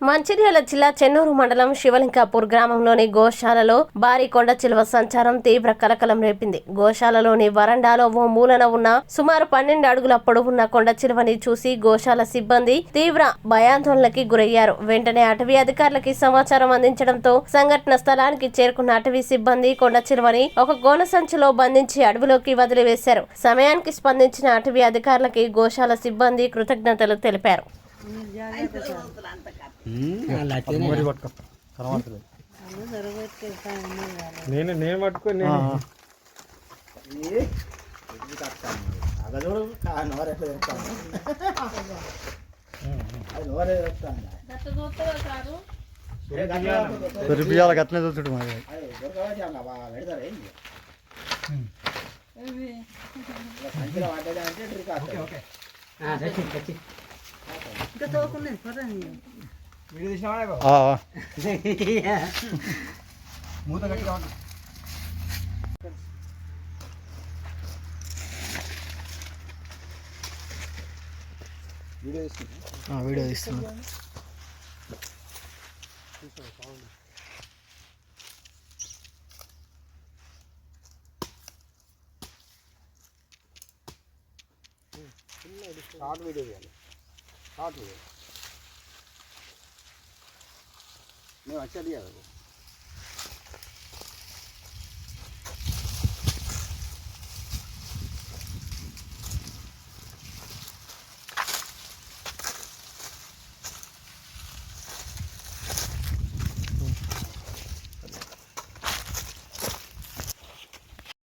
మంచిర్యాల జిల్లా చెన్నూరు మండలం శివలింగాపూర్ గ్రామంలోని గోశాలలో భారీ కొండ చిలువ సంచారం తీవ్ర కలకలం రేపింది. గోశాలలోని వరండాలో ఓ మూలన ఉన్న సుమారు 12 అడుగుల పొడవున్న కొండ చిలువని చూసి గోశాల సిబ్బంది తీవ్ర భయాందోళనకి గురయ్యారు. వెంటనే అటవీ అధికారులకి సమాచారం అందించడంతో సంఘటన స్థలానికి చేరుకున్న అటవీ సిబ్బంది కొండ చిలువని ఒక గోన సంచిలో బంధించి అడవిలోకి వదిలివేశారు. సమయానికి స్పందించిన అటవీ అధికారులకి గోశాల సిబ్బంది కృతజ్ఞతలు తెలిపారు. నేను పట్టుకొని అట్లనే చూసుడు ఇంకా తోకున్నది పర్వాలేదు వీడియో తీసినావా మూత గట్టిగా ఉంది వీడియో తీస్తున్నా షార్ట్ వీడియో చేయాలి షార్ట్ వీడియో నేను వచ్చేది